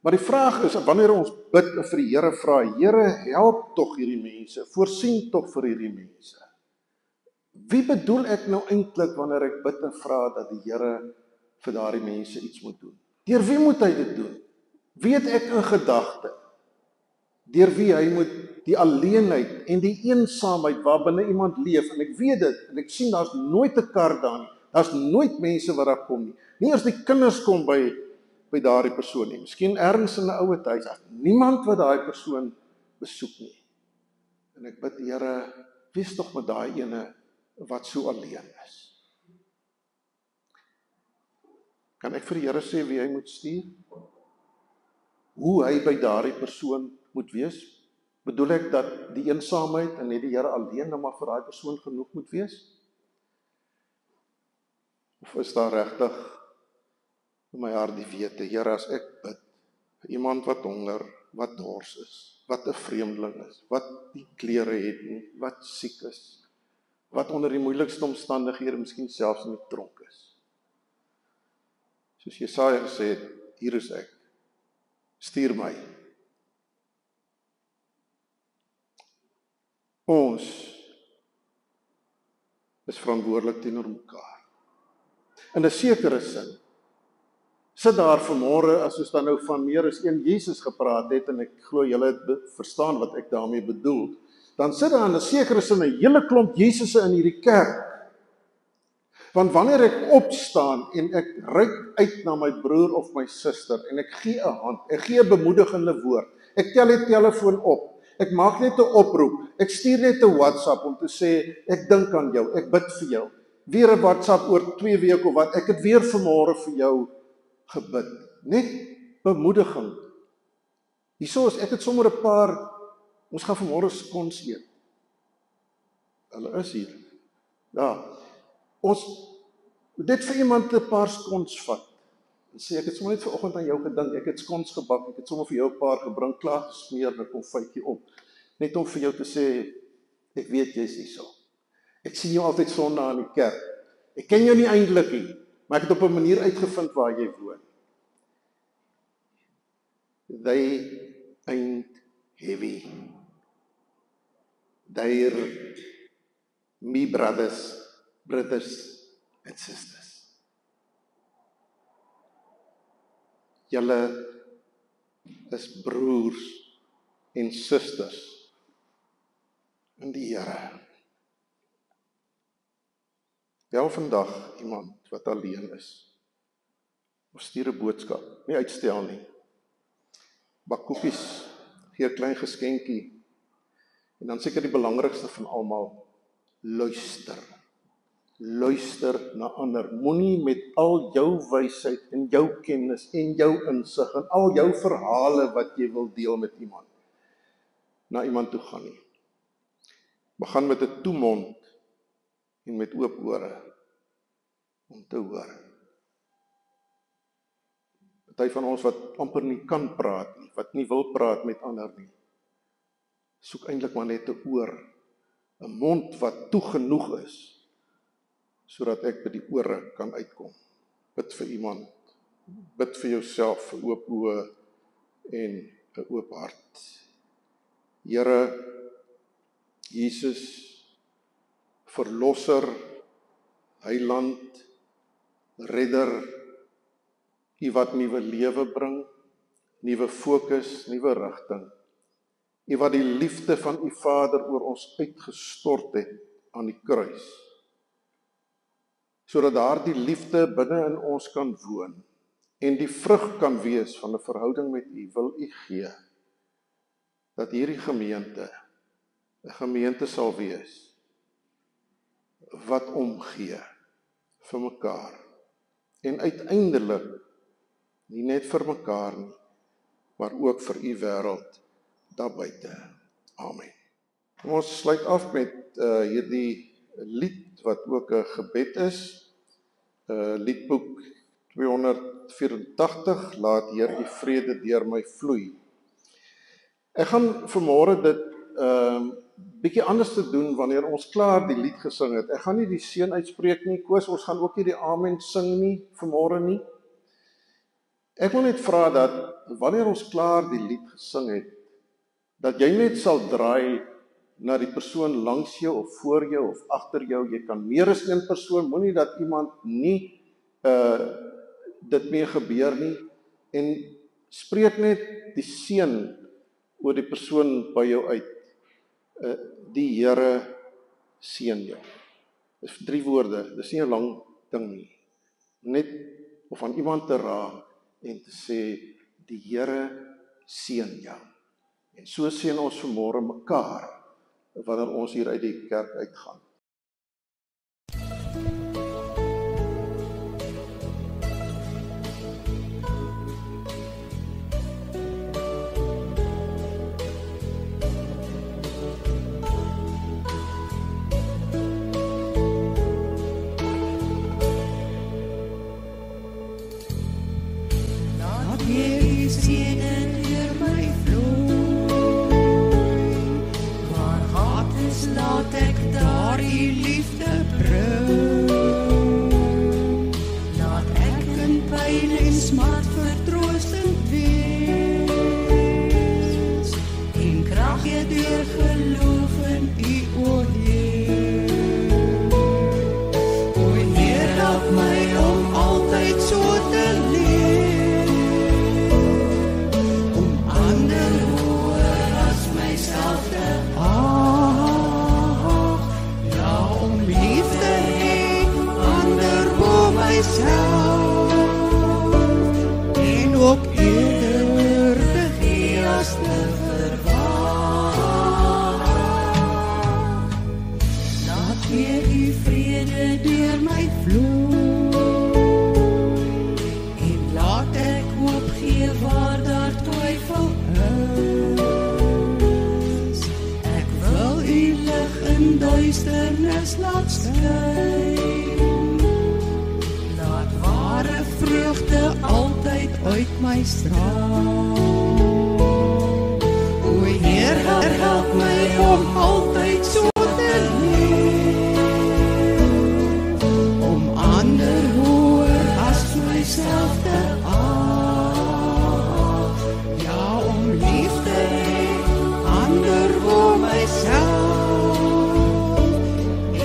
Maar die vraag is, wanneer ons bid en vir die Here vra, Here, help tog hierdie mense, voorsien tog vir hierdie mense. Wie bedoel ek nou eintlik wanneer ek bid en vra dat die Here vir daardie mense iets moet doen? Deur wie moet hy dit doen? Wie het ek in gedagte? Deur wie hy moet die alleenheid en die eensaamheid waarbinne iemand leef, en ek weet dit, en ek sien daar's nooit 'n kar daar nie, daar's nooit mense wat daar kom nie, nie eers die kinders kom by daardie persoon nie, miskien ergens in 'n ouer huis, daar's niemand wat daai persoon besoek nie, en ek bid, Here, wees tog met daai ene wat so alleen is. Kan ek vir die Here sê wie hy moet stuur? Hoe hy by daardie persoon moet wees? Bedoel ek dat die eensaamheid en net die Here alleen nou maar vir daai persoon genoeg moet wees? Of is daar regtig in my hart die wete, Here, as ek bid vir iemand wat honger, wat dors is, wat 'n vreemdeling is, wat nie klere het nie, wat siek is, wat onder die moeilikste omstandighede miskien selfs in die tronk is. Soos Jesaja gesê het, hier is ek, stuur my. Ons is verantwoordelik teenoor mekaar. In 'n sekere sin, sit daar vanmôre, as ons dan nou van meer as een Jesus gepraat het, en ek glo julle het verstaan wat ek daarmee bedoel, dan sit daar in 'n sekere sin 'n hele klomp Jesusse in hierdie kerk. Want wanneer ek opstaan en ek reik uit na my broer of my suster en ek gee 'n hand, ek gee 'n bemoedigende woord, ek tel die telefoon op, ek maak net 'n oproep, ek stuur net 'n WhatsApp om te sê, ek dink aan jou, ek bid vir jou, weer 'n WhatsApp oor 2 weke of wat, ek het weer vanmôre vir jou gebid, net bemoediging. Hierso is, ek het sommer 'n paar, ons gaan vanmôre skons eet. Hulle is hier. Ja, ons dit vir iemand 'n paar skons vat. En sê, ek het sommer net vanoggend aan jou gedink, ek het skons gebak, ek het sommer vir jou 'n paar gebring, klaar gesmeer, en ek kom fytjie op. Net om vir jou te sê, ek weet jy's hierso. Ek sien jou altyd Sondag in die kerk. Ek ken jou nie eintlik nie, maar ek het op 'n manier uitgevind waar jy woon. They ain't heavy. They're me brothers and sisters. Julle is broers en susters in die Here. Bel vandag iemand wat alleen is, of stuur 'n boodskap, nie uitstel nie. Bak koekies, gee 'n klein geskenkie, en dan seker die belangrikste van almal, luister. Luister na ander. Moenie met al jou wysheid en jou kennis en jou insig en al jou verhale wat jy wil deel met iemand, na iemand toe gaan nie. Begin met 'n toemond en met oop ore om te hoor. Party van ons wat amper nie kan praat nie, wat nie wil praat met ander nie, soek eintlik maar net 'n oor, 'n mond wat toe genoeg is, sodat ek by die ore kan uitkom. Bid vir iemand, bid vir jouself, vir oop oë en 'n oop hart. Here Jesus, Verlosser, Heiland, Redder, U wat nuwe lewe bring, nuwe fokus, nuwe rigting. U wat die liefde van U Vader oor ons uitgestort het aan die kruis, sodat daardie liefde binne in ons kan woon en die vrug kan wees van 'n verhouding met U, wil U gee dat hierdie gemeente 'n gemeente sal wees wat omgee vir mekaar en uiteindelik nie net vir mekaar nie, maar ook vir U wêreld daar buite. Amen. Kom ons sluit af met hierdie lied wat ook 'n gebed is. Liedboek 284, laat Heer U vrede deur my vloei. Ek gaan vanmôre dit bietjie anders te doen wanneer ons klaar die lied gesing het. Ek gaan nie die seën uitspreek nie, Koos, ons gaan ook nie die amen sing nie, vanmôre nie. Ek wil net vra dat, wanneer ons klaar die lied gesing het, dat jy net sal draai na die persoon langs jou, of voor jou, of agter jou. Jy kan meer as een persoon, moenie dat iemand nie dit mee gebeur nie, en spreek net die seën oor die persoon by jou uit. Die Here seën jou. Dis 3 woorde, dis nie 'n lang ding nie. Net of aan iemand te raak en te sê, die Here seën jou. En so seën ons vanmôre mekaar, wanneer ons hier uit die kerk uitgaan. Laat ek daar die liefde bring. Laat ek in pyn en smart vertroostend wees, en krag gee deur geloof in U, o Heer. O Heer, help my om altyd so te leef, om ander hoër as myself te en ook eerder te gee as te verwag. Laat weer die vrede deur my vloei, en laat ek hoop gee waar daar twyfel is. Ek wil U lig in duisternis laat skyn, vreugde altyd uit my straal. O Heer, help my om altyd so te leef, om ander hoër as myself te ag. Ja, om lief te hê, ander voor myself,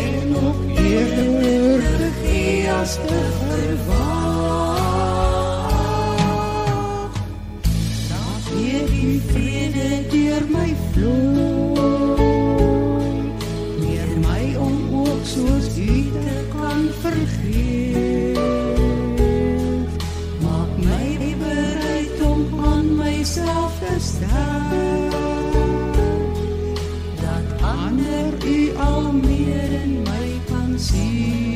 en ook eerder te gee as te verwag. Deur my vloei, leer my om ook soos U te kan vergeef. Maak my bereid om aan myself te staan, dat ander U al meer in my kan sien.